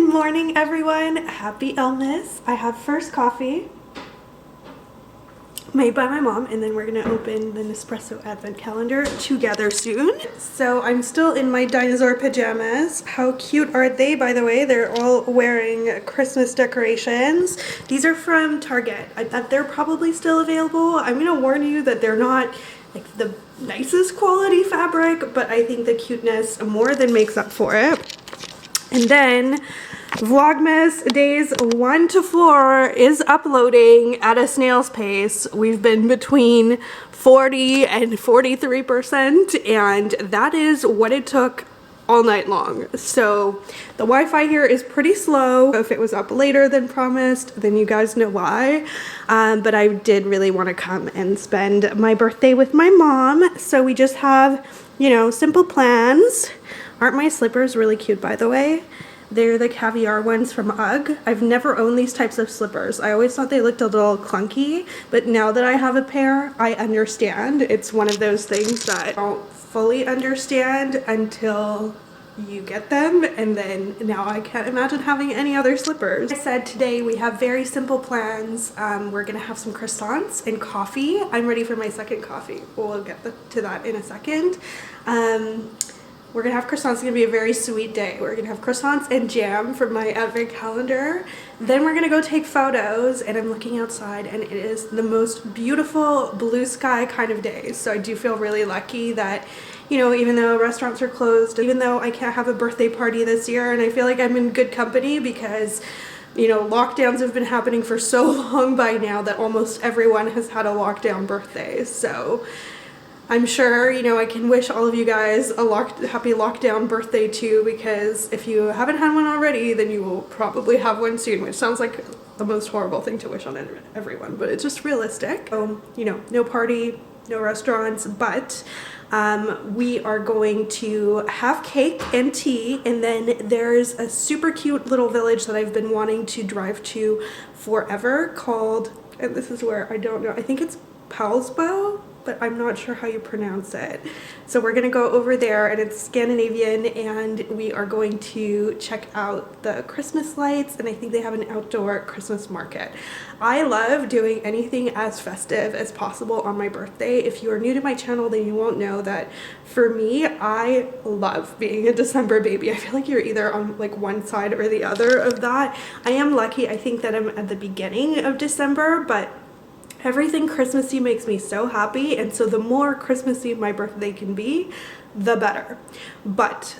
morning, everyone. Happy Illness. I have first coffee made by my mom, and then we're gonna open the Nespresso advent calendar together soon. So I'm still in my dinosaur pajamas. How cute are they, by the way? They're all wearing Christmas decorations. These are from Target. I bet they're probably still available. I'm gonna warn you that they're not like the nicest quality fabric, but I think the cuteness more than makes up for it. And then Vlogmas Days 1 to 4 is uploading at a snail's pace. We've been between 40 and 43%, and that is what it took all night long. So the Wi-Fi here is pretty slow. If it was up later than promised, then you guys know why. But I did really want to come and spend my birthday with my mom. So we just have, you know, simple plans. Aren't my slippers really cute, by the way? They're the caviar ones from UGG. I've never owned these types of slippers. I always thought they looked a little clunky, but now that I have a pair, I understand. It's one of those things that I don't fully understand until you get them, and then now I can't imagine having any other slippers. Like I said, today we have very simple plans. We're gonna have some croissants and coffee. I'm ready for my second coffee. We'll get to that in a second. We're gonna have croissants. It's gonna be a very sweet day. We're gonna have croissants and jam from my advent calendar. Then we're gonna go take photos, and I'm looking outside and it is the most beautiful blue sky kind of day. So I do feel really lucky that, you know, even though restaurants are closed, even though I can't have a birthday party this year, and I feel like I'm in good company because, you know, lockdowns have been happening for so long by now that almost everyone has had a lockdown birthday. So I'm sure, you know, I can wish all of you guys a happy lockdown birthday too, because if you haven't had one already, then you will probably have one soon, which sounds like the most horrible thing to wish on everyone, but it's just realistic. You know, no party, no restaurants, but we are going to have cake and tea, and then there's a super cute little village that I've been wanting to drive to forever called, and this is where I don't know, I think it's Palsbo, but I'm not sure how you pronounce it. So we're gonna go over there, and it's Scandinavian, and we are going to check out the Christmas lights, and I think they have an outdoor Christmas market. I love doing anything as festive as possible on my birthday. If you are new to my channel, then you won't know that for me, I love being a December baby. I feel like you're either on like one side or the other of that. I am lucky, I think that I'm at the beginning of December, but everything Christmassy makes me so happy, and so the more Christmassy my birthday can be, the better. But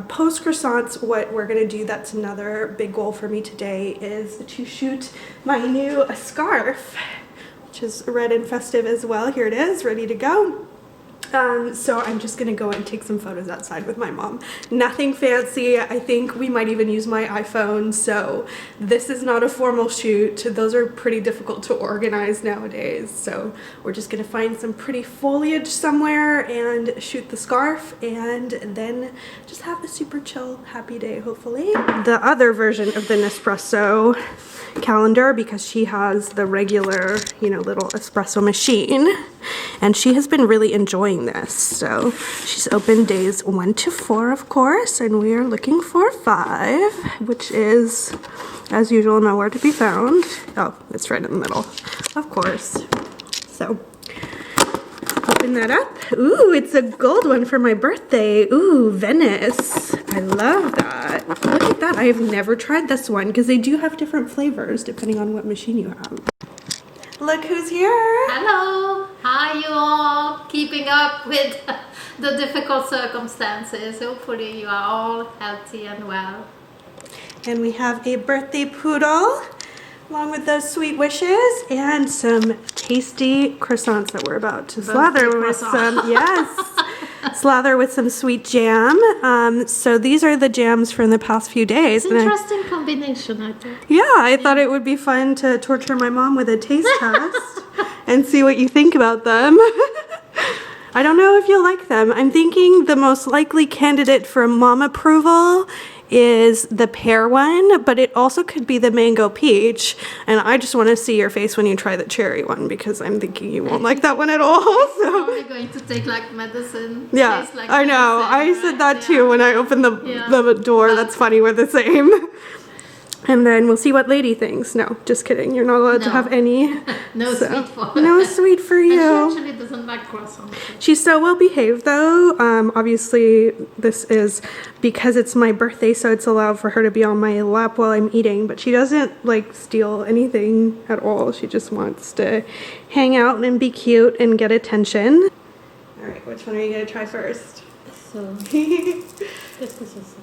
post croissants, what we're gonna do, that's another big goal for me today, is to shoot my new scarf, which is red and festive as well. Here it is, ready to go. So I'm just gonna go and take some photos outside with my mom. Nothing fancy. I think we might even use my iPhone, so this is not a formal shoot. Those are pretty difficult to organize nowadays, so we're just gonna find some pretty foliage somewhere and shoot the scarf, and then just have a super chill, happy day, hopefully. The other version of the Nespresso calendar, because she has the regular, you know, little espresso machine, and she has been really enjoying this. So she's open days 1 to 4, of course, and we are looking for 5, which is, as usual, nowhere to be found. Oh, it's right in the middle, of course. So open that up. Ooh, it's a gold one for my birthday. Ooh, Venice. I love that. Look at that. I have never tried this one, because they do have different flavors depending on what machine you have. Look who's here. Hello. How are you all keeping up with the difficult circumstances? Hopefully you are all healthy and well. And we have a birthday poodle, along with those sweet wishes, and some tasty croissants that we're about to slather with some, yes, slather with some sweet jam. So these are the jams from the past few days. Interesting combination, I think. Yeah, I thought it would be fun to torture my mom with a taste test and see what you think about them. I don't know if you'll like them. I'm thinking the most likely candidate for mom approval is the pear one, but it also could be the mango peach, and I just want to see your face when you try the cherry one, because I'm thinking you won't like that one at all. So Are we going to take like medicine? yeah, I know. I said that too when I opened the door. But that's funny, we're the same. And then we'll see what Lady thinks. No, just kidding. You're not allowed to No. have any. No sweet for her. No sweet for And she you. actually doesn't like croissants. She's so well behaved though. Obviously this is because it's my birthday, so it's allowed for her to be on my lap while I'm eating, but she doesn't like steal anything at all. She just wants to hang out and be cute and get attention. All right, which one are you gonna try first? So, this is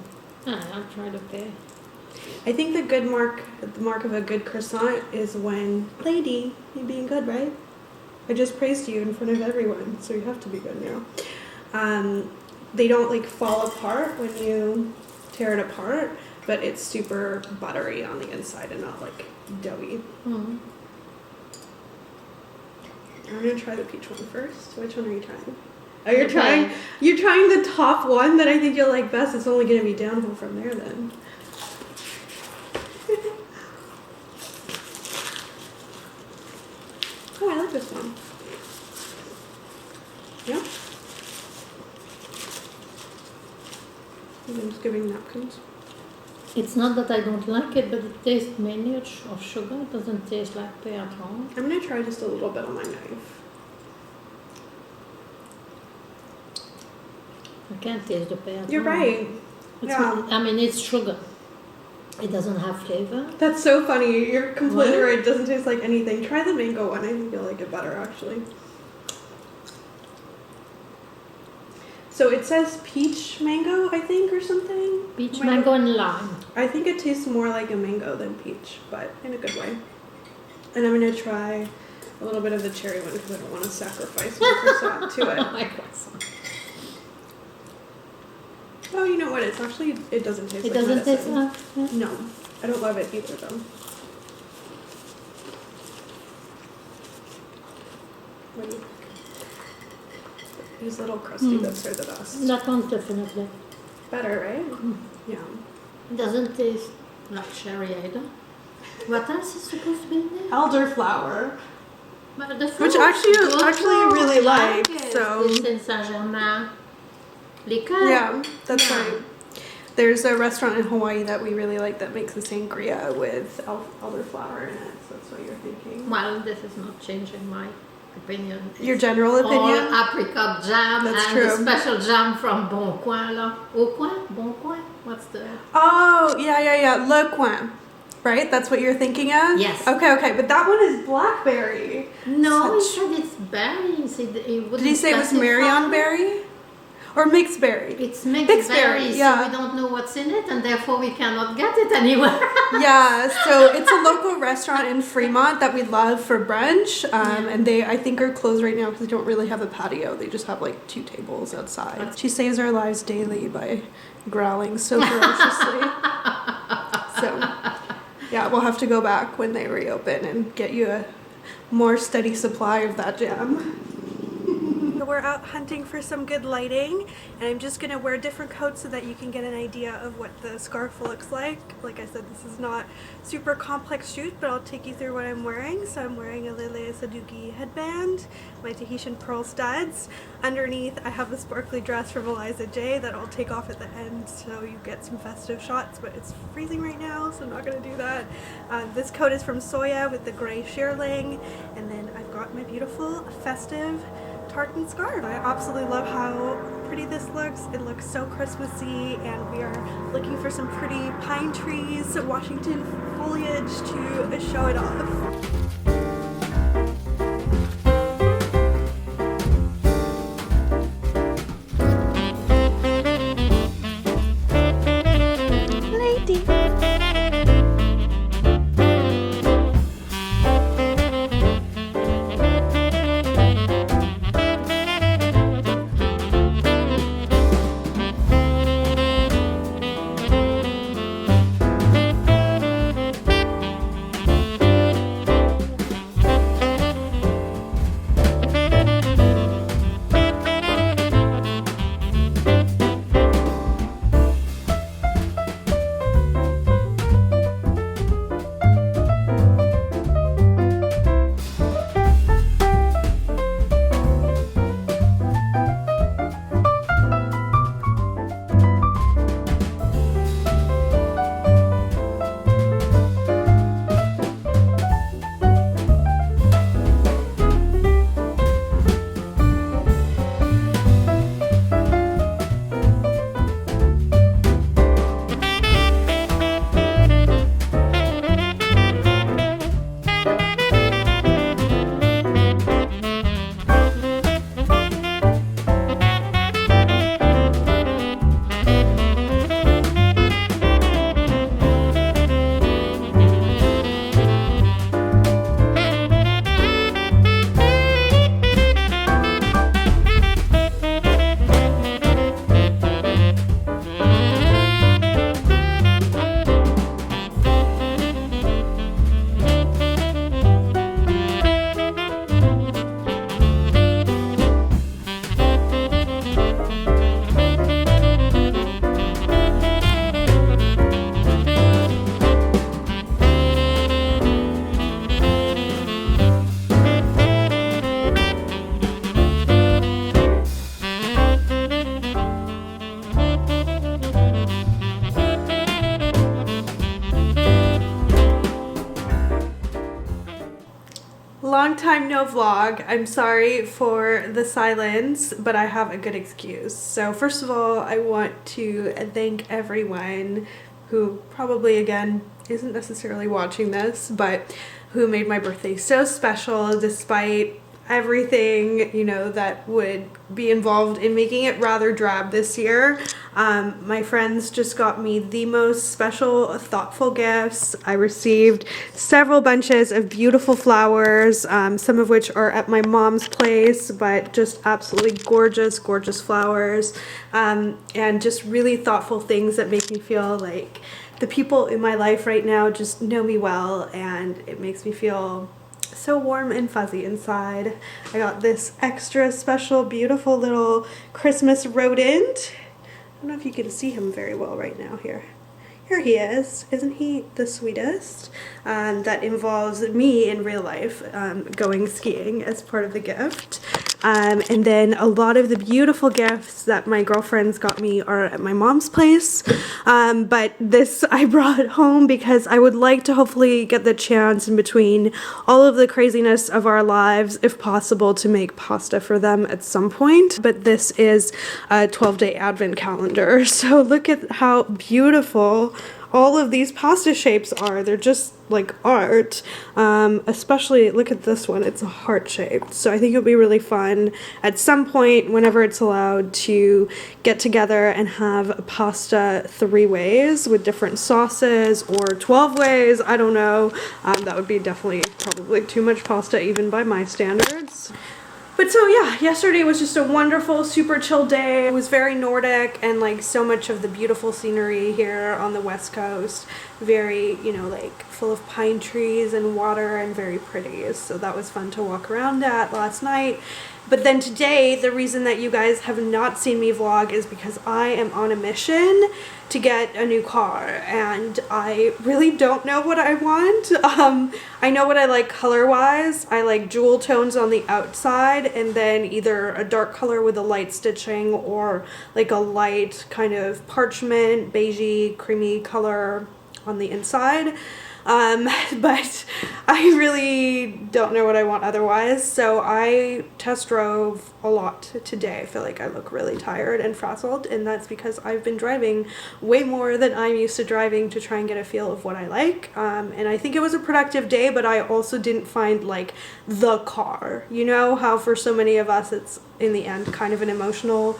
I'll try the pear. I think the mark of a good croissant is when, Lady, you're being good, right? I just praised you in front of everyone, so you have to be good now. They don't like fall apart when you tear it apart, but it's super buttery on the inside and not like doughy. Mm. I'm gonna try the peach one first. Which one are you trying? Oh, Okay. you're trying the top one that I think you'll like best. It's only gonna be downhill from there then. Oh, I like this one. Yeah. I'm just giving napkins. It's not that I don't like it, but it tastes mainly of sugar. It doesn't taste like pear at all. I'm gonna try just a little bit on my knife. I can't taste the pear at You're all. right. It's Yeah. I mean, it's sugar. It doesn't have flavor. That's so funny. You're completely What? right. It doesn't taste like anything. Try the mango one. I think you'll like it better, actually. So it says peach mango, I think, or something. Peach, mango, and lime. I think it tastes more like a mango than peach, but in a good way. And I'm gonna try a little bit of the cherry one because I don't want to sacrifice my croissant to it. My croissant. Oh, you know what? It's actually, it doesn't taste It like doesn't taste medicine. like. No, I don't love it either, though. What do you think? These little crusty bits are the best. That one's definitely. Better, right? Mm. Yeah. It doesn't taste like cherry either. What else is supposed to be in there? Elderflower. But the Which fruit actually is good I too. really I like, it. so- It's in Saint-Germain. Liqueur. Yeah, that's Yeah. right. There's a restaurant in Hawaii that we really like that makes a sangria with elderflower in it. So that's what you're thinking. Well, this is not changing my opinion. Your general opinion? All apricot jam That's and true. the special jam from Bon Coin là. Au Coin? Bon Coin? What's the... Oh, yeah. Le Coin. Right? That's what you're thinking of? Yes. Okay. But that one is blackberry. No, he Such- said it's berries. Did he say it was Marion berry? Or mixed berry? It's mixed Berry, berries, yeah. so we don't know what's in it, and therefore we cannot get it anywhere. Yeah, so it's a local restaurant in Fremont that we love for brunch, and they, I think, are closed right now because they don't really have a patio. They just have like 2 tables outside. She saves our lives daily by growling so ferociously. So, yeah, we'll have to go back when they reopen and get you a more steady supply of that jam. We're out hunting for some good lighting, and I'm just gonna wear different coats so that you can get an idea of what the scarf looks like. Like I said, this is not super complex shoot, but I'll take you through what I'm wearing. So I'm wearing a Lele Saduki headband, my Tahitian pearl studs. Underneath, I have a sparkly dress from Eliza J that I'll take off at the end so you get some festive shots, but it's freezing right now, so I'm not gonna do that. This coat is from Soya with the gray shearling, and then I've got my beautiful festive tartan scarf. I absolutely love how pretty this looks. It looks so Christmassy, and we are looking for some pretty pine trees, Washington foliage to show it off. time no vlog. I'm sorry for the silence, but I have a good excuse. So first of all, I want to thank everyone who probably, again, isn't necessarily watching this, but who made my birthday so special despite everything, you know, that would be involved in making it rather drab this year. My friends just got me the most special, thoughtful gifts. I received several bunches of beautiful flowers, some of which are at my mom's place, but just absolutely gorgeous, gorgeous flowers, and just really thoughtful things that make me feel like the people in my life right now just know me well, and it makes me feel so warm and fuzzy inside. I got this extra special, beautiful little Christmas rodent. I don't know if you can see him very well right now here. Here he is. Isn't he the sweetest? That involves me in real life going skiing as part of the gift. And then a lot of the beautiful gifts that my girlfriends got me are at my mom's place. But this I brought home because I would like to hopefully get the chance in between all of the craziness of our lives, if possible, to make pasta for them at some point. But this is a 12-day advent calendar. So look at how beautiful all of these pasta shapes are. They're just like art. Especially look at this one, it's a heart shaped. So I think it'll be really fun at some point, whenever it's allowed, to get together and have pasta 3 ways with different sauces, or 12 ways, I don't know. That would be definitely probably too much pasta even by my standards. But so yeah, yesterday was just a wonderful, super chill day. It was very Nordic, and like so much of the beautiful scenery here on the West Coast, very, you know, like full of pine trees and water and very pretty. So that was fun to walk around at last night. But then today, the reason that you guys have not seen me vlog is because I am on a mission to get a new car, and I really don't know what I want. I know what I like color-wise. I like jewel tones on the outside, and then either a dark color with a light stitching, or like a light kind of parchment, beigey, creamy color on the inside. But I really don't know what I want otherwise, so I test drove a lot today. I feel like I look really tired and frazzled, and that's because I've been driving way more than I'm used to driving to try and get a feel of what I like. And I think it was a productive day, but I also didn't find like the car. You know how for so many of us it's in the end kind of an emotional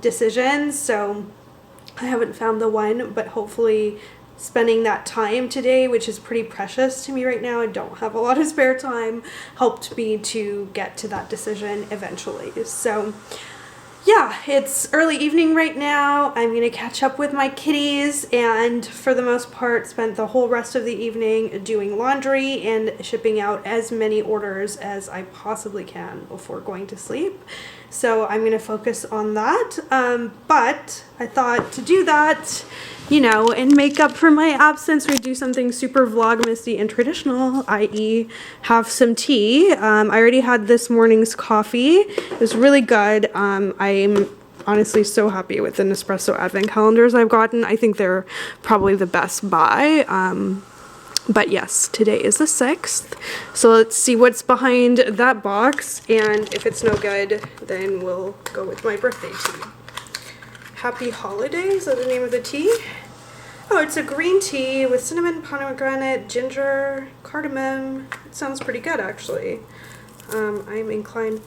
decision, so I haven't found the one, but hopefully spending that time today, which is pretty precious to me right now, I don't have a lot of spare time, helped me to get to that decision eventually. So yeah, it's early evening right now. I'm gonna catch up with my kitties, and for the most part spent the whole rest of the evening doing laundry and shipping out as many orders as I possibly can before going to sleep. So I'm gonna focus on that, but I thought to do that, you know, and make up for my absence, we do something super vlogmasy and traditional, i.e. have some tea. I already had this morning's coffee. It was really good. I'm honestly so happy with the Nespresso advent calendars I've gotten. I think they're probably the best buy. But yes, today is the 6th. So let's see what's behind that box, and if it's no good, then we'll go with my birthday tea. Happy Holidays, is that the name of the tea? Oh, it's a green tea with cinnamon, pomegranate, ginger, cardamom. It sounds pretty good, actually. I'm inclined,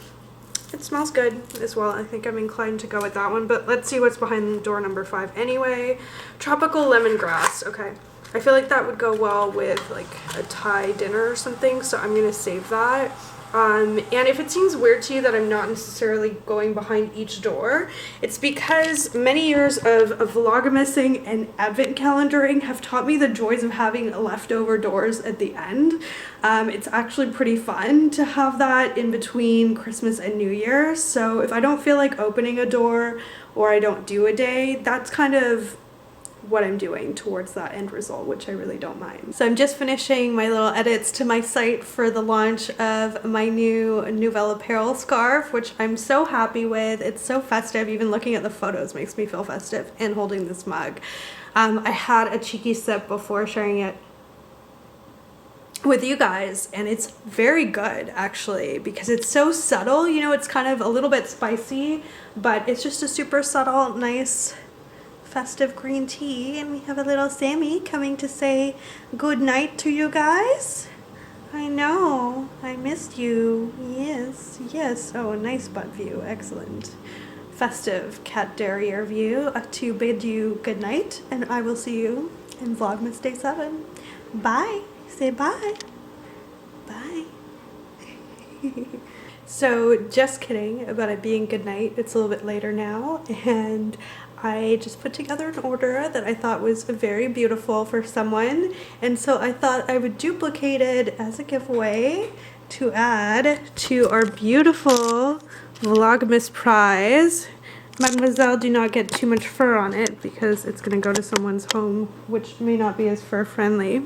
it smells good as well. I think I'm inclined to go with that one, but let's see what's behind door number 5 anyway. Tropical lemongrass, okay. I feel like that would go well with like a Thai dinner or something, so I'm gonna save that. And if it seems weird to you that I'm not necessarily going behind each door, it's because many years of vlogmasing and advent calendaring have taught me the joys of having leftover doors at the end. It's actually pretty fun to have that in between Christmas and New Year. So if I don't feel like opening a door, or I don't do a day, that's kind of what I'm doing towards that end result, which I really don't mind. So I'm just finishing my little edits to my site for the launch of my new Nouvelle Pearl scarf, which I'm so happy with. It's so festive. Even looking at the photos makes me feel festive, and holding this mug. I had a cheeky sip before sharing it with you guys, and it's very good actually because it's so subtle. You know, it's kind of a little bit spicy, but it's just a super subtle, nice festive green tea. And we have a little Sammy coming to say good night to you guys. I know, I missed you. Yes, yes. Oh, a nice butt view. Excellent. Festive cat derriere view to bid you good night, and I will see you in Vlogmas Day 7. Bye. Say bye. Bye. So just kidding about it being good night. It's a little bit later now, and I just put together an order that I thought was very beautiful for someone, and so I thought I would duplicate it as a giveaway to add to our beautiful Vlogmas prize. Mademoiselle, do not get too much fur on it because it's going to go to someone's home, which may not be as fur friendly.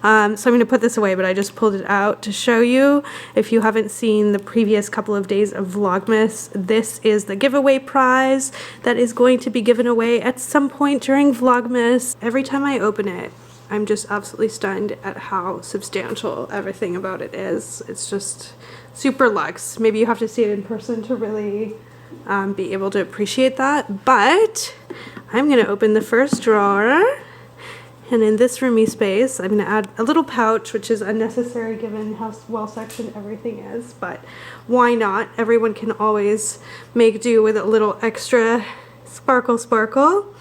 So I'm going to put this away, but I just pulled it out to show you. If you haven't seen the previous couple of days of Vlogmas, this is the giveaway prize that is going to be given away at some point during Vlogmas. Every time I open it, I'm just absolutely stunned at how substantial everything about it is. It's just super luxe. Maybe you have to see it in person to really be able to appreciate that, but I'm going to open the first drawer, and in this roomy space I'm going to add a little pouch, which is unnecessary given how well sectioned everything is, but why not? Everyone can always make do with a little extra sparkle.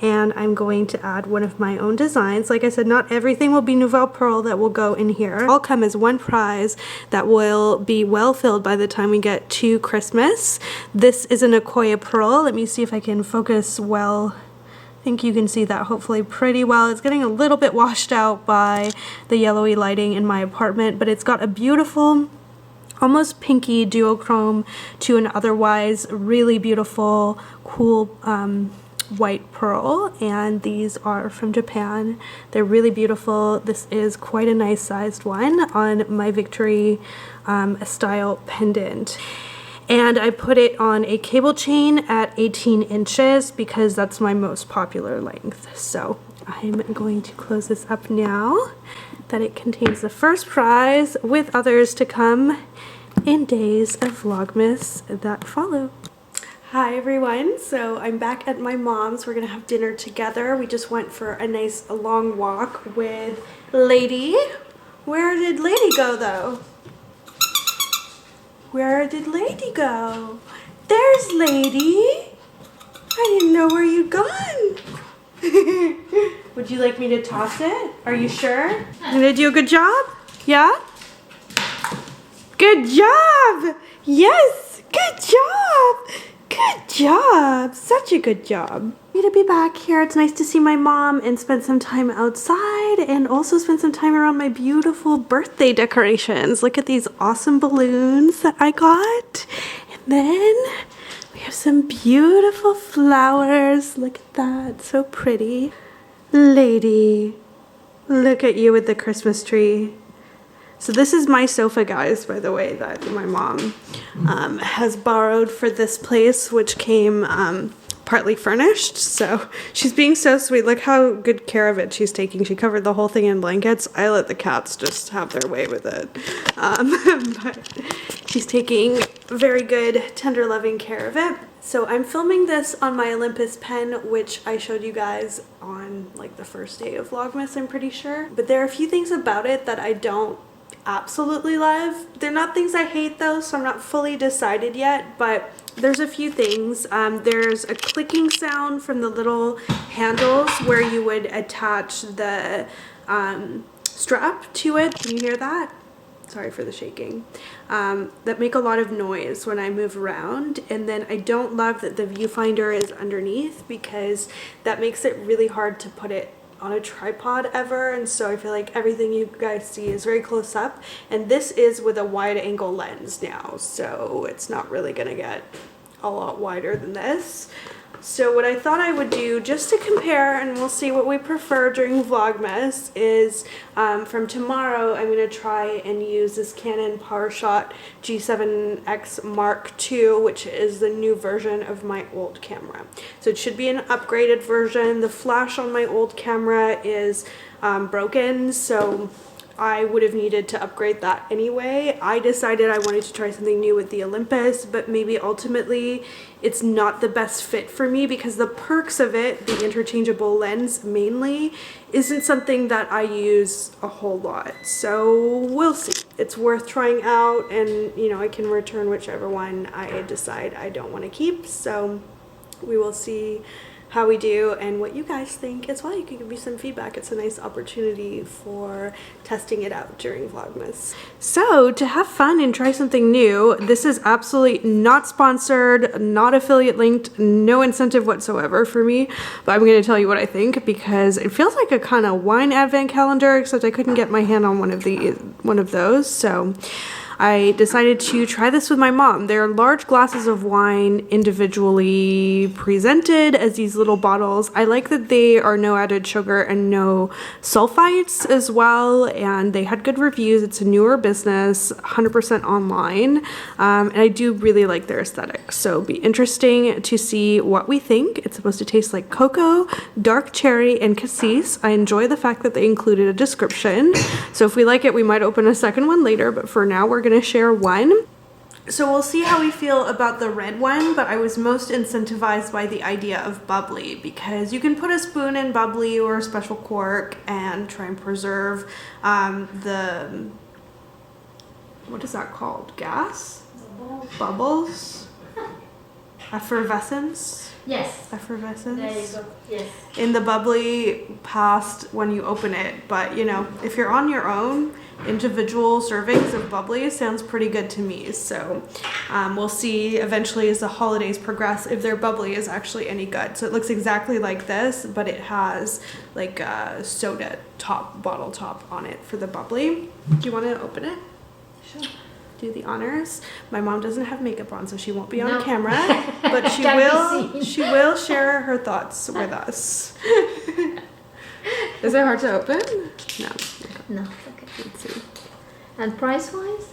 And I'm going to add one of my own designs. Like I said, not everything will be Nouvelle Pearl that will go in here. All come as one prize that will be well filled by the time we get to Christmas. This is an Akoya pearl. Let me see if I can focus well. I think you can see that hopefully pretty well. It's getting a little bit washed out by the yellowy lighting in my apartment, but it's got a beautiful, almost pinky duochrome to an otherwise really beautiful, cool, white pearl, and these are from Japan. They're really beautiful. This is quite a nice sized one on my Victory style pendant, and I put it on a cable chain at 18 inches because that's my most popular length. So I'm going to close this up now that it contains the first prize, with others to come in days of Vlogmas that follow. Hi everyone, so I'm back at my mom's. We're gonna have dinner together. We just went for a nice long walk with Lady. Where did Lady go though? Where did Lady go? There's Lady. I didn't know where you'd gone. Would you like me to toss it? Are you sure? Did I do a good job? Yeah? Good job! Yes! Good job! Good job! Such a good job. Me to be back here. It's nice to see my mom and spend some time outside, and also spend some time around my beautiful birthday decorations. Look at these awesome balloons that I got. And then we have some beautiful flowers. Look at that. So pretty. Lady, look at you with the Christmas tree. So this is my sofa, guys, by the way, that my mom has borrowed for this place, which came partly furnished. So she's being so sweet. Look how good care of it she's taking. She covered the whole thing in blankets. I let the cats just have their way with it. But she's taking very good, tender, loving care of it. So I'm filming this on my Olympus pen, which I showed you guys on like the first day of Vlogmas, I'm pretty sure. But there are a few things about it that I don't absolutely love. They're not things I hate though, so I'm not fully decided yet, but there's a few things. There's a clicking sound from the little handles where you would attach the strap to it. Can you hear that? Sorry for the shaking. That make a lot of noise when I move around. And then I don't love that the viewfinder is underneath, because that makes it really hard to put it on a tripod ever, and so I feel like everything you guys see is very close up, and this is with a wide angle lens now, so it's not really gonna get a lot wider than this. So what I thought I would do, just to compare, and we'll see what we prefer during Vlogmas, is from tomorrow I'm going to try and use this Canon PowerShot G7X Mark II, which is the new version of my old camera. So it should be an upgraded version. The flash on my old camera is broken, so I would have needed to upgrade that anyway. I decided I wanted to try something new with the Olympus, but maybe ultimately it's not the best fit for me because the perks of it, the interchangeable lens mainly, isn't something that I use a whole lot. So we'll see. It's worth trying out, and you know, I can return whichever one I decide I don't want to keep. So we will see how we do and what you guys think as well. You can give me some feedback. It's a nice opportunity for testing it out during Vlogmas. So to have fun and try something new, this is absolutely not sponsored, not affiliate linked, no incentive whatsoever for me, but I'm going to tell you what I think because it feels like a kind of wine advent calendar, except I couldn't get my hand on one of those. So I decided to try this with my mom. They're large glasses of wine individually presented as these little bottles. I like that they are no added sugar and no sulfites as well, and they had good reviews. It's a newer business, 100% online, and I do really like their aesthetic. So it'll be interesting to see what we think. It's supposed to taste like cocoa, dark cherry, and cassis. I enjoy the fact that they included a description. So if we like it, we might open a second one later, but for now we're going to share one. So we'll see how we feel about the red one, but I was most incentivized by the idea of bubbly because you can put a spoon in bubbly or a special cork and try and preserve the, what is that called? Gas? Bubbles? Effervescence? Yes. Effervescence? There you go. Yes. In the bubbly past when you open it, but you know, if you're on your own, individual servings of bubbly sounds pretty good to me. So we'll see eventually as the holidays progress if their bubbly is actually any good. So it looks exactly like this, but it has like a soda top, bottle top on it for the bubbly. Do you want to open it? Sure. Do the honors. My mom doesn't have makeup on, so she won't be on No. camera, but she Can't be seen. she will share her thoughts with us. Is it hard to open? No. No, okay. Let's see. And price-wise?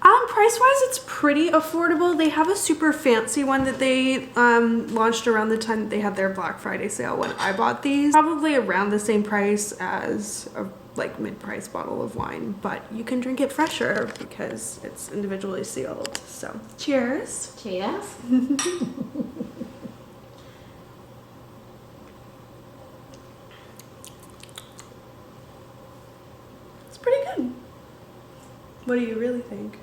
Price-wise, it's pretty affordable. They have a super fancy one that they launched around the time that they had their Black Friday sale when I bought these. Probably around the same price as a like mid-price bottle of wine, but you can drink it fresher because it's individually sealed. So cheers. Cheers. It's pretty good. What do you really think?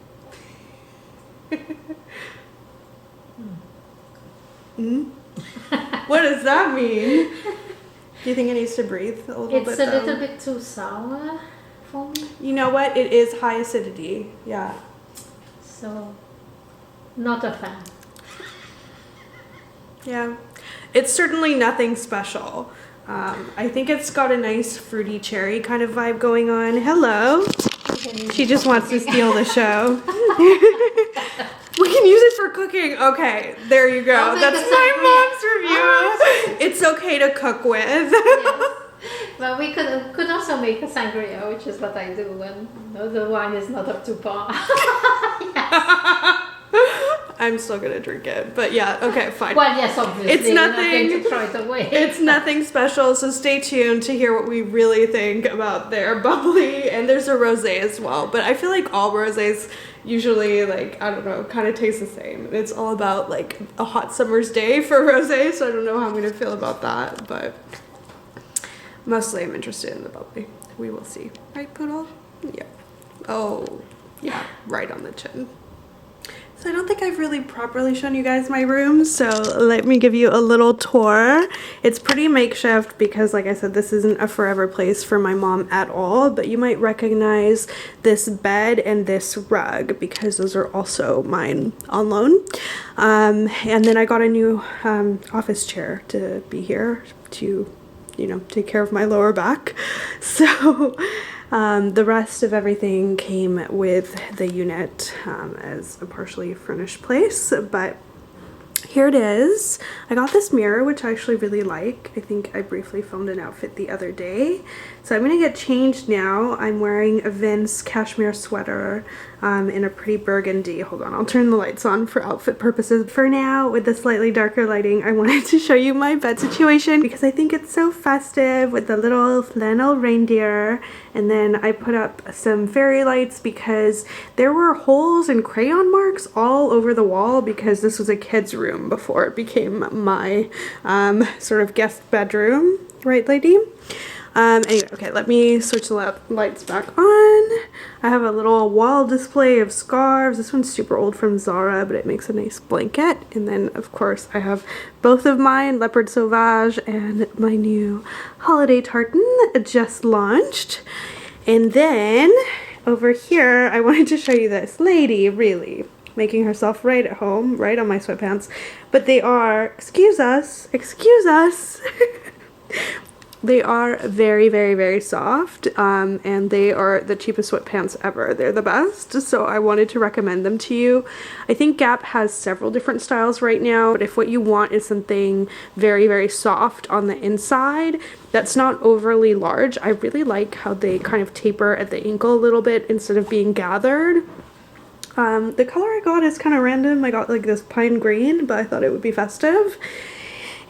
Mm? What does that mean? Do you think it needs to breathe a little bit? It's a little bit too sour for me. You know what? It is high acidity. Yeah. So, not a fan. Yeah. It's certainly nothing special. I think it's got a nice fruity cherry kind of vibe going on. Hello. She just wants to steal the show. We can use it for cooking. Okay, there you go. I'll make That's a my sangria. mom's review. It's okay to cook with. Yes. But we could also make a sangria, which is what I do when the wine is not up to par. Yes. I'm still gonna drink it, but yeah, okay, fine. Well, yes, obviously. It's You're not nothing. going to throw it away. It's nothing special, so stay tuned to hear what we really think about their bubbly. And there's a rosé as well, but I feel like all rosés usually, like, I don't know, kind of taste the same. It's all about like a hot summer's day for rosé, so I don't know how I'm gonna feel about that, but mostly I'm interested in the bubbly. We will see. Right, Poodle? Yeah. Oh, yeah, right on the chin. So I don't think I've really properly shown you guys my room, so let me give you a little tour. It's pretty makeshift because, like I said, this isn't a forever place for my mom at all, but you might recognize this bed and this rug because those are also mine on loan. And then I got a new office chair to be here to, you know, take care of my lower back. So the rest of everything came with the unit as a partially furnished place, but here it is. I got this mirror, which I actually really like. I think I briefly filmed an outfit the other day. So I'm gonna get changed now. I'm wearing a Vince cashmere sweater in a pretty burgundy. Hold on, I'll turn the lights on for outfit purposes. For now, with the slightly darker lighting, I wanted to show you my bed situation because I think it's so festive with the little flannel reindeer. And then I put up some fairy lights because there were holes and crayon marks all over the wall because this was a kid's room before it became my sort of guest bedroom. Right, lady? Anyway, okay, let me switch the lights back on. I have a little wall display of scarves. This one's super old from Zara, but it makes a nice blanket. And then, of course, I have both of mine, Leopard Sauvage and my new holiday tartan just launched. And then, over here, I wanted to show you this lady, really making herself right at home, right on my sweatpants. But they are, excuse us, they are very, very, very soft, and they are the cheapest sweatpants ever. They're the best, so I wanted to recommend them to you. I think Gap has several different styles right now, but if what you want is something very, very soft on the inside, that's not overly large. I really like how they kind of taper at the ankle a little bit instead of being gathered. The color I got is kind of random. I got like this pine green, but I thought it would be festive.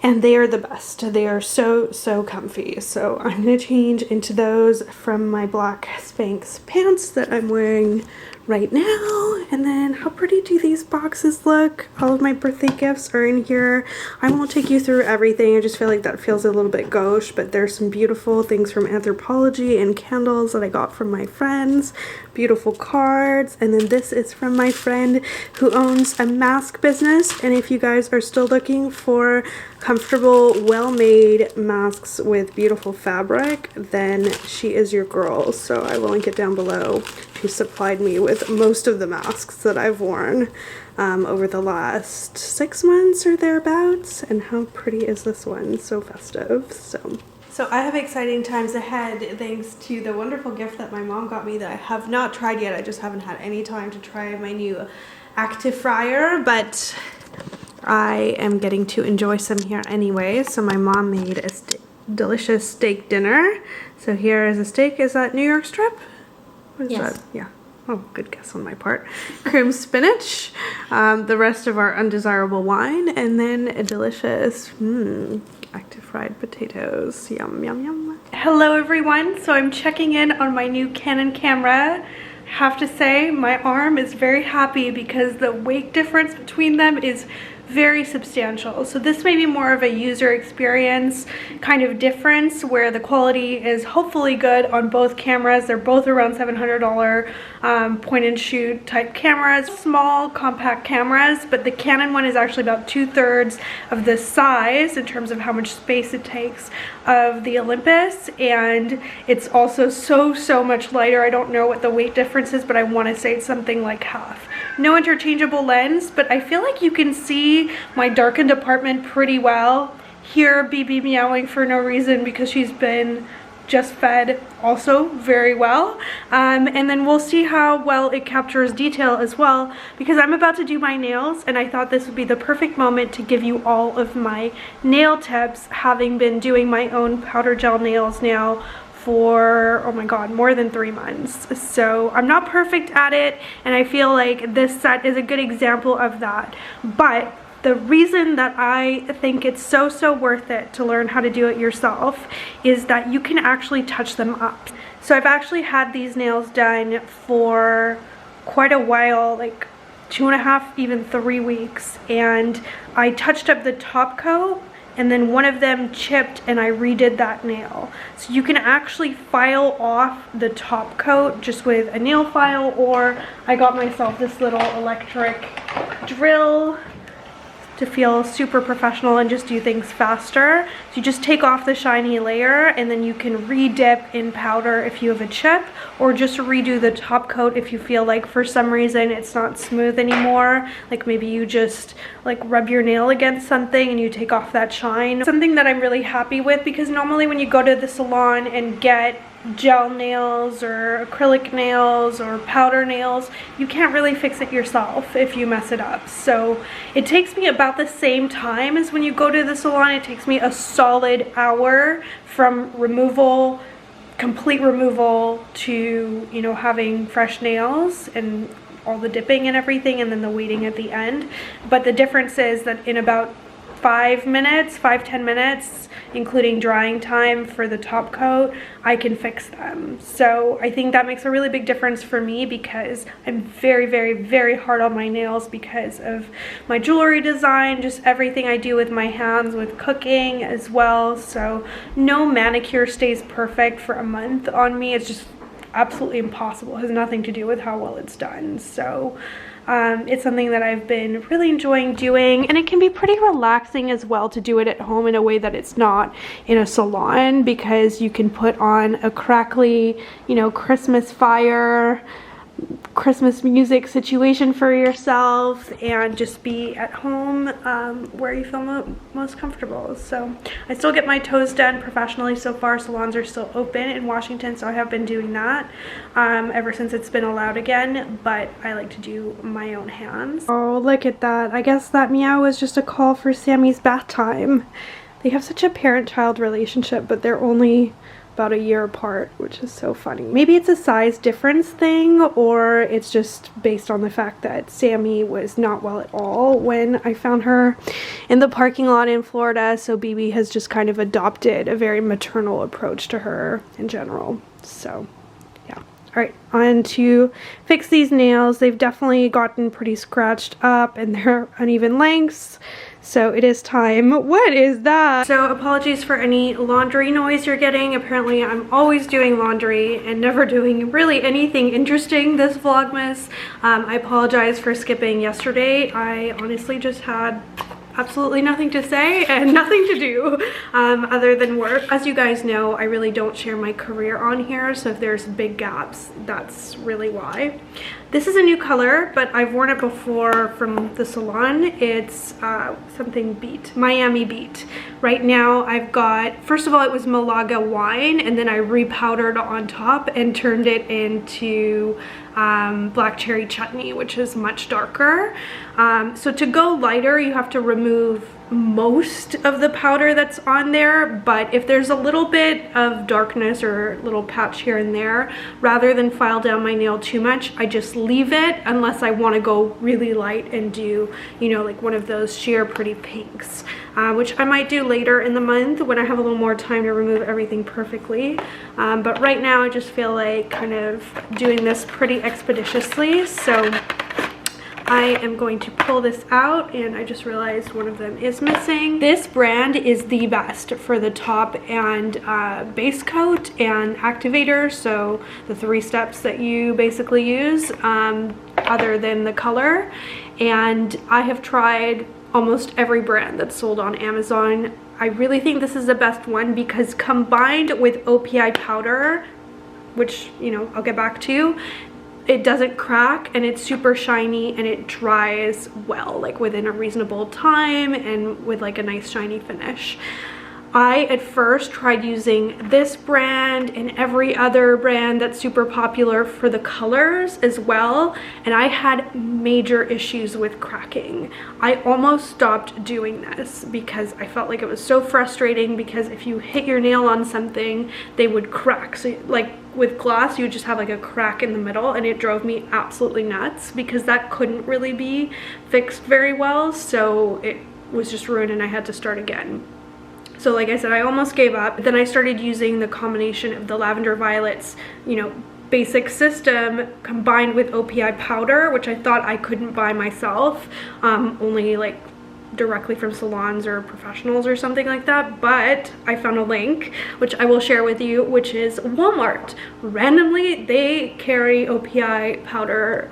And they are the best. They are so, so comfy. So I'm going to change into those from my black Spanx pants that I'm wearing right now. And then how pretty do these boxes look? All of my birthday gifts are in here. I won't take you through everything. I just feel like that feels a little bit gauche, but there's some beautiful things from Anthropologie and candles that I got from my friends. Beautiful cards. And then this is from my friend who owns a mask business. And if you guys are still looking for comfortable, well-made masks with beautiful fabric, then she is your girl. So I will link it down below. She supplied me with most of the masks that I've worn over the last 6 months or thereabouts. And how pretty is this one? So festive. So I have exciting times ahead thanks to the wonderful gift that my mom got me that I have not tried yet. I just haven't had any time to try my new active fryer, but I am getting to enjoy some here anyway. So my mom made a delicious steak dinner. So here is a steak. Is that New York strip? What is that? Yeah. Oh, good guess on my part. Cream spinach, the rest of our undesirable wine, and then a delicious active fried potatoes. Yum, yum, yum. Hello everyone. So I'm checking in on my new Canon camera. I have to say my arm is very happy because the weight difference between them is very substantial. So this may be more of a user experience kind of difference where the quality is hopefully good on both cameras. They're both around $700 point and shoot type cameras, small compact cameras, but the Canon one is actually about 2/3 of the size in terms of how much space it takes of the Olympus, and it's also so much lighter. I don't know what the weight difference is, but I want to say it's something like half. No interchangeable lens, but I feel like you can see my darkened apartment pretty well. Here, BB meowing for no reason because she's been just fed also very well. And then we'll see how well it captures detail as well, because I'm about to do my nails and I thought this would be the perfect moment to give you all of my nail tips, having been doing my own powder gel nails now for, oh my god, more than 3 months. So I'm not perfect at it, and I feel like this set is a good example of that. But the reason that I think it's so worth it to learn how to do it yourself is that you can actually touch them up. So I've actually had these nails done for quite a while, like 2.5, even 3 weeks, and I touched up the top coat, and then one of them chipped and I redid that nail. So you can actually file off the top coat just with a nail file, or I got myself this little electric drill to feel super professional and just do things faster. So you just take off the shiny layer and then you can re-dip in powder if you have a chip, or just redo the top coat if you feel like for some reason it's not smooth anymore. Like maybe you just like rub your nail against something and you take off that shine. Something that I'm really happy with, because normally when you go to the salon and get gel nails or acrylic nails or powder nails, you can't really fix it yourself if you mess it up. So it takes me about the same time as when you go to the salon. It takes me a solid hour from removal, complete removal, to, you know, having fresh nails. And all the dipping and everything, and then the waiting at the end. But the difference is that in about 5-10 minutes, including drying time for the top coat, I can fix them. So I think that makes a really big difference for me, because I'm very, very, very hard on my nails because of my jewelry design, just everything I do with my hands, with cooking as well. So no manicure stays perfect for a month on me. It's just absolutely impossible. It has nothing to do with how well it's done. So it's something that I've been really enjoying doing, and it can be pretty relaxing as well to do it at home in a way that it's not in a salon, because you can put on a crackly, you know, Christmas fire, Christmas music situation for yourself and just be at home where you feel most comfortable. So I still get my toes done professionally so far. Salons are still open in Washington, so I have been doing that ever since it's been allowed again, but I like to do my own hands. Oh, look at that. I guess that meow was just a call for Sammy's bath time. They have such a parent-child relationship, but they're only about a year apart, which is so funny. Maybe it's a size difference thing, or it's just based on the fact that Sammy was not well at all when I found her in the parking lot in Florida, so BB has just kind of adopted a very maternal approach to her in general. So yeah. All right, on to fix these nails. They've definitely gotten pretty scratched up and they're uneven lengths. So it is time. What is that? So apologies for any laundry noise you're getting. Apparently I'm always doing laundry and never doing really anything interesting this Vlogmas. I apologize for skipping yesterday. I honestly just had absolutely nothing to say and nothing to do other than work. As you guys know, I really don't share my career on here, so if there's big gaps, that's really why. This is a new color, but I've worn it before from the salon. It's something beet, Miami beet. Right now I've got, first of all, it was Malaga wine, and then I repowdered on top and turned it into black cherry chutney, which is much darker. So to go lighter, you have to remove most of the powder that's on there, but if there's a little bit of darkness or a little patch here and there, rather than file down my nail too much, I just leave it unless I want to go really light and do, you know, like one of those sheer pretty pinks, which I might do later in the month when I have a little more time to remove everything perfectly. But right now I just feel like kind of doing this pretty expeditiously, so I am going to pull this out, and I just realized one of them is missing. This brand is the best for the top and base coat and activator, so the 3 steps that you basically use other than the color. And I have tried almost every brand that's sold on Amazon. I really think this is the best one because combined with OPI powder, which, you know, I'll get back to, it doesn't crack and it's super shiny and it dries well, like within a reasonable time and with like a nice shiny finish. I at first tried using this brand and every other brand that's super popular for the colors as well, and I had major issues with cracking. I almost stopped doing this because I felt like it was so frustrating, because if you hit your nail on something, they would crack. So like with gloss, you would just have like a crack in the middle, and it drove me absolutely nuts because that couldn't really be fixed very well, so it was just ruined and I had to start again. So like I said, I almost gave up. Then I started using the combination of the lavender violets, you know, basic system combined with OPI powder, which I thought I couldn't buy myself, only like directly from salons or professionals or something like that. But I found a link, which I will share with you, which is Walmart. Randomly, they carry OPI powder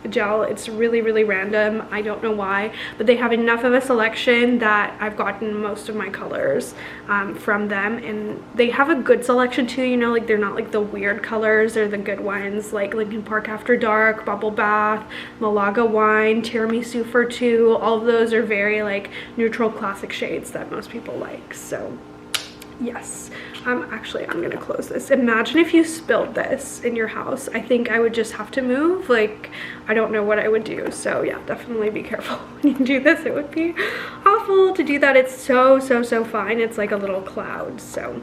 gel. It's really, really random. I don't know why, but they have enough of a selection that I've gotten most of my colors from them, and they have a good selection too, you know, like they're not like the weird colors, they're the good ones, like Lincoln Park After Dark, Bubble Bath, Malaga Wine, Tiramisu for Two. All of those are very like neutral classic shades that most people like. So yes, actually I'm gonna close this. Imagine if you spilled this in your house. I think I would just have to move. Like, I don't know what I would do. So yeah, definitely be careful when you do this. It would be awful to do that. It's so fine. It's like a little cloud. So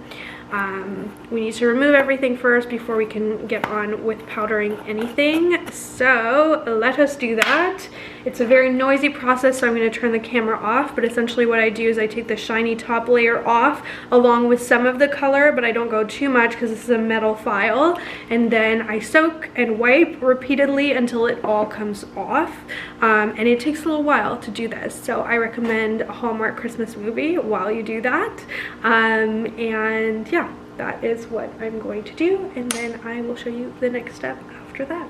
We need to remove everything first before we can get on with powdering anything. So let us do that. It's a very noisy process, so I'm going to turn the camera off, but essentially what I do is I take the shiny top layer off along with some of the color, but I don't go too much because this is a metal file, and then I soak and wipe repeatedly until it all comes off, and it takes a little while to do this, so I recommend a Hallmark Christmas movie while you do that. And yeah, that is what I'm going to do, and then I will show you the next step after that.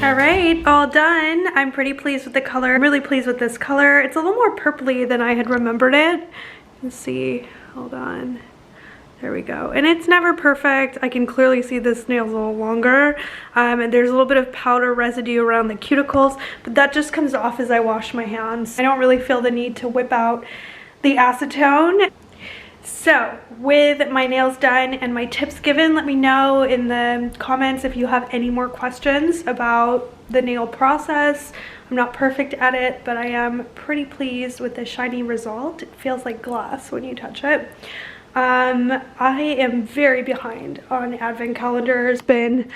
Alright, all done. I'm pretty pleased with the color. I'm really pleased with this color. It's a little more purpley than I had remembered it. Let's see, hold on. There we go. And it's never perfect. I can clearly see this nail's a little longer. And there's a little bit of powder residue around the cuticles, but that just comes off as I wash my hands. I don't really feel the need to whip out the acetone. So, with my nails done and my tips given, let me know in the comments if you have any more questions about the nail process. I'm not perfect at it, but I am pretty pleased with the shiny result. It feels like glass when you touch it. I am very behind on advent calendars. Been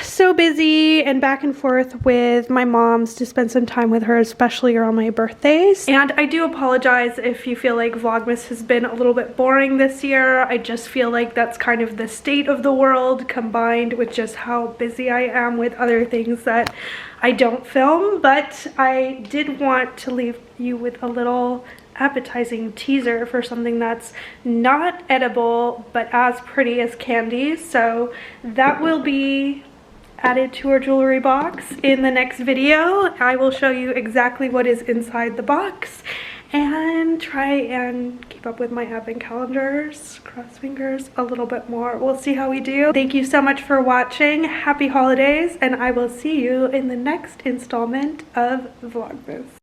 so busy and back and forth with my mom's to spend some time with her, especially around my birthdays. And I do apologize if you feel like Vlogmas has been a little bit boring this year. I just feel like that's kind of the state of the world combined with just how busy I am with other things that I don't film. But I did want to leave you with a little appetizing teaser for something that's not edible but as pretty as candy, so that will be added to our jewelry box in the next video. I will show you exactly what is inside the box and try and keep up with my advent calendars, cross fingers, a little bit more. We'll see how we do. Thank you so much for watching. Happy holidays, and I will see you in the next installment of Vlogmas.